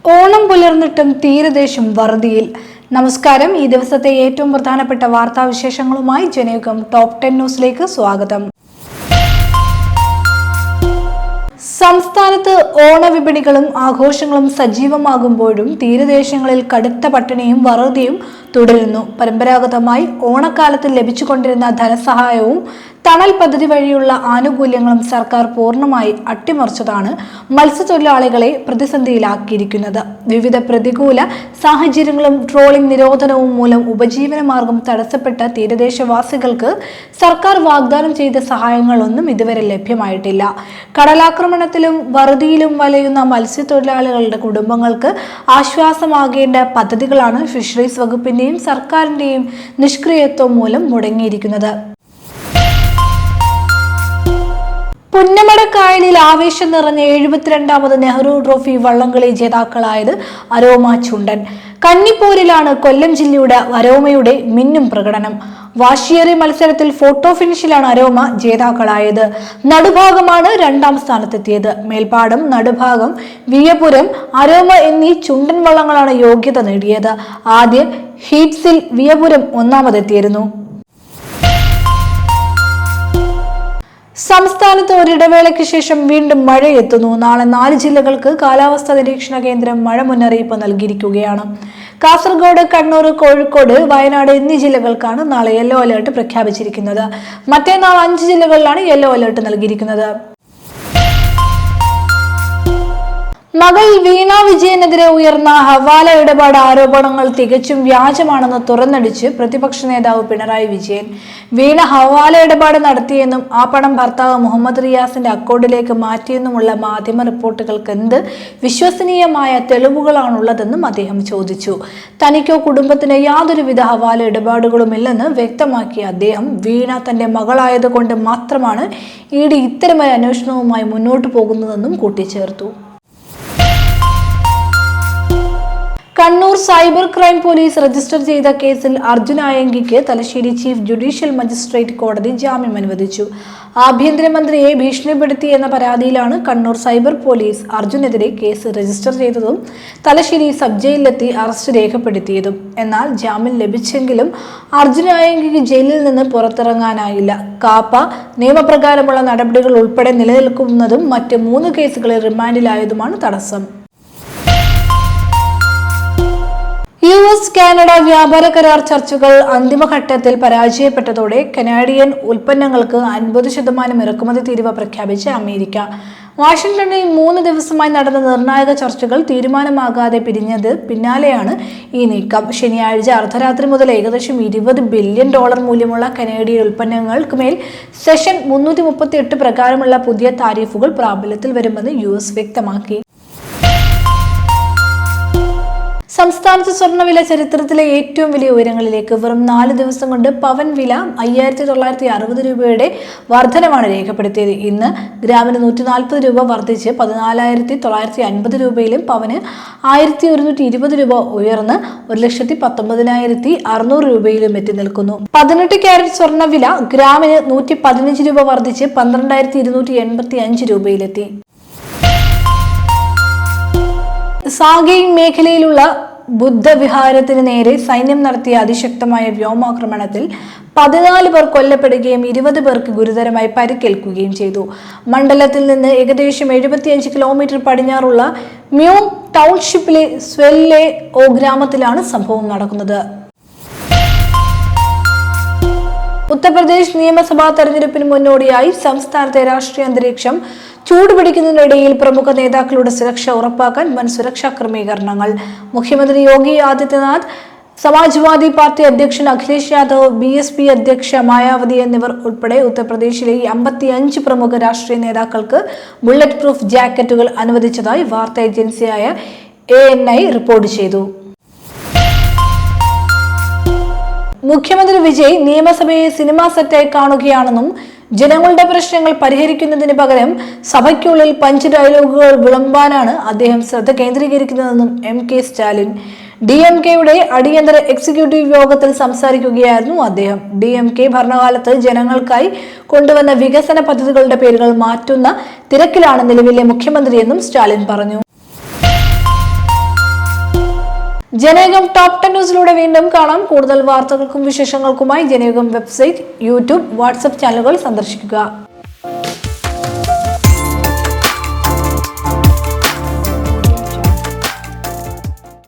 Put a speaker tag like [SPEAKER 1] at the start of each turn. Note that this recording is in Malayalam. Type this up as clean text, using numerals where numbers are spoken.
[SPEAKER 1] ഓണം പുലർന്നിട്ടും തീരദേശം വറുതിയിൽ. നമസ്കാരം. ഈ ദിവസത്തെ ഏറ്റവും പ്രധാനപ്പെട്ട വാർത്താവിശേഷങ്ങളുമായി ജനയുഗം ടോപ്പ് 10 ന്യൂസിലേക്ക് സ്വാഗതം. സംസ്ഥാനത്ത് ഓണവിപണികളും ആഘോഷങ്ങളും സജീവമാകുമ്പോഴും തീരദേശങ്ങളിൽ കടുത്ത പട്ടിണിയും വറുതിയും തുടരുന്നു. പരമ്പരാഗതമായി ഓണക്കാലത്ത് ലഭിച്ചുകൊണ്ടിരുന്ന ധനസഹായവും തണൽ പദ്ധതി വഴിയുള്ള ആനുകൂല്യങ്ങളും സർക്കാർ പൂർണ്ണമായി അട്ടിമറിച്ചതാണ് മത്സ്യത്തൊഴിലാളികളെ പ്രതിസന്ധിയിലാക്കിയിരിക്കുന്നത്. വിവിധ പ്രതികൂല സാഹചര്യങ്ങളും ട്രോളിംഗ് നിരോധനവും മൂലം ഉപജീവനമാർഗം തടസ്സപ്പെട്ട തീരദേശവാസികൾക്ക് സർക്കാർ വാഗ്ദാനം ചെയ്ത സഹായങ്ങളൊന്നും ഇതുവരെ ലഭ്യമായിട്ടില്ല. കടലാക്രമണത്തിലും വറുതിയിലും വലയുന്ന മത്സ്യത്തൊഴിലാളികളുടെ കുടുംബങ്ങൾക്ക് ആശ്വാസമാകേണ്ട പദ്ധതികളാണ് ഫിഷറീസ് വകുപ്പിന്റെയും സർക്കാരിന്റെയും നിഷ്ക്രിയത്വം മൂലം മുടങ്ങിയിരിക്കുന്നത്. പുന്നമടക്കായലിൽ ആവേശം നിറഞ്ഞ 72ാമത് നെഹ്റു ട്രോഫി വള്ളംകളി ജേതാക്കളായത് അരോമ ചുണ്ടൻ. കന്നിപ്പോരിലാണ് കൊല്ലം ജില്ലയുടെ അരോമയുടെ മിന്നും പ്രകടനം. വാശിയേറിയ മത്സരത്തിൽ ഫോട്ടോ ഫിനിഷിലാണ് അരോമ ജേതാക്കളായത്. നടുഭാഗമാണ് 2ാം സ്ഥാനത്തെത്തിയത്. മേൽപ്പാടം, നടുഭാഗം, വിയപുരം, അരോമ എന്നീ ചുണ്ടൻ വള്ളങ്ങളാണ് യോഗ്യത നേടിയത്. ആദ്യ ഹീറ്റ്സിൽ വിയപുരം 1ാമതെത്തിയിരുന്നു. സംസ്ഥാനത്ത് ഒരിടവേളയ്ക്ക് ശേഷം വീണ്ടും മഴയെത്തുന്നു. നാളെ 4 ജില്ലകൾക്ക് കാലാവസ്ഥാ നിരീക്ഷണ കേന്ദ്രം മഴ മുന്നറിയിപ്പ് നൽകിയിരിക്കുകയാണ്. കാസർഗോഡ്, കണ്ണൂർ, കോഴിക്കോട്, വയനാട് എന്നീ ജില്ലകൾക്കാണ് നാളെ യെല്ലോ അലേർട്ട് പ്രഖ്യാപിച്ചിരിക്കുന്നത്. മറ്റന്നാൾ 5 ജില്ലകളിലാണ് യെല്ലോ അലേർട്ട് നൽകിയിരിക്കുന്നത്. മകൾ വീണ വിജയനെതിരെ ഉയർന്ന ഹവാല ഇടപാട് ആരോപണങ്ങൾ തികച്ചും വ്യാജമാണെന്ന് തുറന്നടിച്ച് പ്രതിപക്ഷ നേതാവ് പിണറായി വിജയൻ. വീണ ഹവാല ഇടപാട് നടത്തിയെന്നും ആ പണം ഭർത്താവ് മുഹമ്മദ് റിയാസിന്റെ അക്കൗണ്ടിലേക്ക് മാറ്റിയെന്നുമുള്ള മാധ്യമ റിപ്പോർട്ടുകൾക്ക് എന്ത് വിശ്വസനീയമായ തെളിവുകളാണുള്ളതെന്നും അദ്ദേഹം ചോദിച്ചു. തനിക്കോ കുടുംബത്തിന് യാതൊരുവിധ ഹവാല ഇടപാടുകളുമില്ലെന്ന് വ്യക്തമാക്കിയ അദ്ദേഹം വീണ തന്റെ മകളായതുകൊണ്ട് മാത്രമാണ് ഇഡി ഇത്തരമൊരു അന്വേഷണവുമായി മുന്നോട്ടു പോകുന്നതെന്നും കൂട്ടിച്ചേർത്തു. Kannur cyber crime police register ചെയ്ത കേസിൽ അർജുൻ ആയങ്കിക്ക് തലശ്ശേരി ചീഫ് ജുഡീഷ്യൽ മജിസ്ട്രേറ്റ് കോടതി ജാമ്യം അനുവദിച്ചു. ആഭ്യന്തരമന്ത്രിയെ ഭീഷണിപ്പെടുത്തി എന്ന പരാതിയിലാണ് കണ്ണൂർ സൈബർ പോലീസ് അർജുനെതിരെ കേസ് രജിസ്റ്റർ ചെയ്തതും തലശ്ശേരി സബ് ജയിലിലെത്തി അറസ്റ്റ് രേഖപ്പെടുത്തിയതും. എന്നാൽ ജാമ്യം ലഭിച്ചെങ്കിലും അർജുൻ ആയങ്കിക്ക് ജയിലിൽ നിന്ന് പുറത്തിറങ്ങാനായില്ല. കാപ്പ നിയമപ്രകാരമുള്ള നടപടികൾ ഉൾപ്പെടെ നിലനിൽക്കുന്നതും മറ്റ് 3 കേസുകളിൽ റിമാൻഡിലായതുമാണ് തടസ്സം. US കാനഡ വ്യാപാര കരാർ ചർച്ചകൾ അന്തിമഘട്ടത്തിൽ പരാജയപ്പെട്ടതോടെ കനാഡിയൻ ഉൽപ്പന്നങ്ങൾക്ക് 50% ഇറക്കുമതി തീരുവ പ്രഖ്യാപിച്ച അമേരിക്ക. വാഷിംഗ്ടണിൽ 3 ദിവസമായി നടന്ന നിർണായക ചർച്ചകൾ തീരുമാനമാകാതെ പിരിഞ്ഞത് പിന്നാലെയാണ് ഈ നീക്കം. ശനിയാഴ്ച അർദ്ധരാത്രി മുതൽ ഏകദേശം $20 ബില്യൺ മൂല്യമുള്ള കനേഡിയൻ ഉൽപ്പന്നങ്ങൾക്ക് മേൽ സെഷൻ 338 പ്രകാരമുള്ള പുതിയ താരിഫുകൾ പ്രാബല്യത്തിൽ വരുമെന്ന് US വ്യക്തമാക്കി. സംസ്ഥാനത്ത് സ്വർണ്ണവില ചരിത്രത്തിലെ ഏറ്റവും വലിയ ഉയരങ്ങളിലേക്ക്. വെറും 4 ദിവസം കൊണ്ട് പവൻ വില 5960 രൂപയുടെ വർധനമാണ് രേഖപ്പെടുത്തിയത്. ഇന്ന് ഗ്രാമിന് 140 രൂപ വർദ്ധിച്ച് 14,950 രൂപയിലും പവന് 1120 രൂപ ഉയർന്ന് 1,19,600 രൂപയിലും എത്തി നിൽക്കുന്നു. 18 ക്യാരറ്റ് സ്വർണ്ണവില ഗ്രാമിന് 115 രൂപ വർദ്ധിച്ച് 12,285 രൂപയിലെത്തി. സാഗെയിൻ മേഖലയിലുള്ള ബുദ്ധവിഹാരത്തിന് നേരെ സൈന്യം നടത്തിയ അതിശക്തമായ വ്യോമാക്രമണത്തിൽ 14 പേർ കൊല്ലപ്പെടുകയും 20 പേർക്ക് ഗുരുതരമായി പരിക്കേൽക്കുകയും ചെയ്തു. മണ്ഡലത്തിൽ നിന്ന് ഏകദേശം 75 കിലോമീറ്റർ പടിഞ്ഞാറുള്ള മ്യൂങ് ടൗൺഷിപ്പിലെ സ്വെല്ലെ ഓ ഗ്രാമത്തിലാണ് സംഭവം നടക്കുന്നത്. ഉത്തർപ്രദേശ് നിയമസഭാ തെരഞ്ഞെടുപ്പിന് മുന്നോടിയായി സംസ്ഥാനത്തെ രാഷ്ട്രീയ അന്തരീക്ഷം ചൂടുപിടിക്കുന്നതിനിടയിൽ പ്രമുഖ നേതാക്കളുടെ സുരക്ഷ ഉറപ്പാക്കാൻ വൻ സുരക്ഷാ ക്രമീകരണങ്ങൾ. മുഖ്യമന്ത്രി യോഗി ആദിത്യനാഥ്, സമാജ്വാദി പാർട്ടി അധ്യക്ഷൻ അഖിലേഷ് യാദവ്, BSP അധ്യക്ഷ മായാവതി എന്നിവർ ഉൾപ്പെടെ ഉത്തർപ്രദേശിലെ 55 പ്രമുഖ രാഷ്ട്രീയ നേതാക്കൾക്ക് ബുള്ളറ്റ് പ്രൂഫ് ജാക്കറ്റുകൾ അനുവദിച്ചതായി വാർത്താ ഏജൻസിയായ ANI റിപ്പോർട്ട് ചെയ്തു. മുഖ്യമന്ത്രി വിജയ് നിയമസഭയെ സിനിമാ സെറ്റായി കാണുകയാണെന്നും ജനങ്ങളുടെ പ്രശ്നങ്ങൾ പരിഹരിക്കുന്നതിന് പകരം സഭയ്ക്കുള്ളിൽ പഞ്ച് ഡയലോഗുകൾ വിളമ്പാനാണ് അദ്ദേഹം ശ്രദ്ധ കേന്ദ്രീകരിക്കുന്നതെന്നും MK സ്റ്റാലിൻ. DMKയുടെ അടിയന്തര എക്സിക്യൂട്ടീവ് യോഗത്തിൽ സംസാരിക്കുകയായിരുന്നു അദ്ദേഹം. DMK ഭരണകാലത്ത് ജനങ്ങൾക്കായി കൊണ്ടുവന്ന വികസന പദ്ധതികളുടെ പേരുകൾ മാറ്റുന്ന തിരക്കിലാണ് നിലവിലെ മുഖ്യമന്ത്രിയെന്നും സ്റ്റാലിൻ പറഞ്ഞു. ജനയുഗം ടോപ്പ് 10 ന്യൂസിലൂടെ വീണ്ടും കാണാം. കൂടുതൽ വാർത്തകൾക്കും വിശേഷങ്ങൾക്കുമായി ജനയുഗം വെബ്സൈറ്റ്, യൂട്യൂബ്, വാട്സ്ആപ്പ് ചാനലുകൾ സന്ദർശിക്കുക.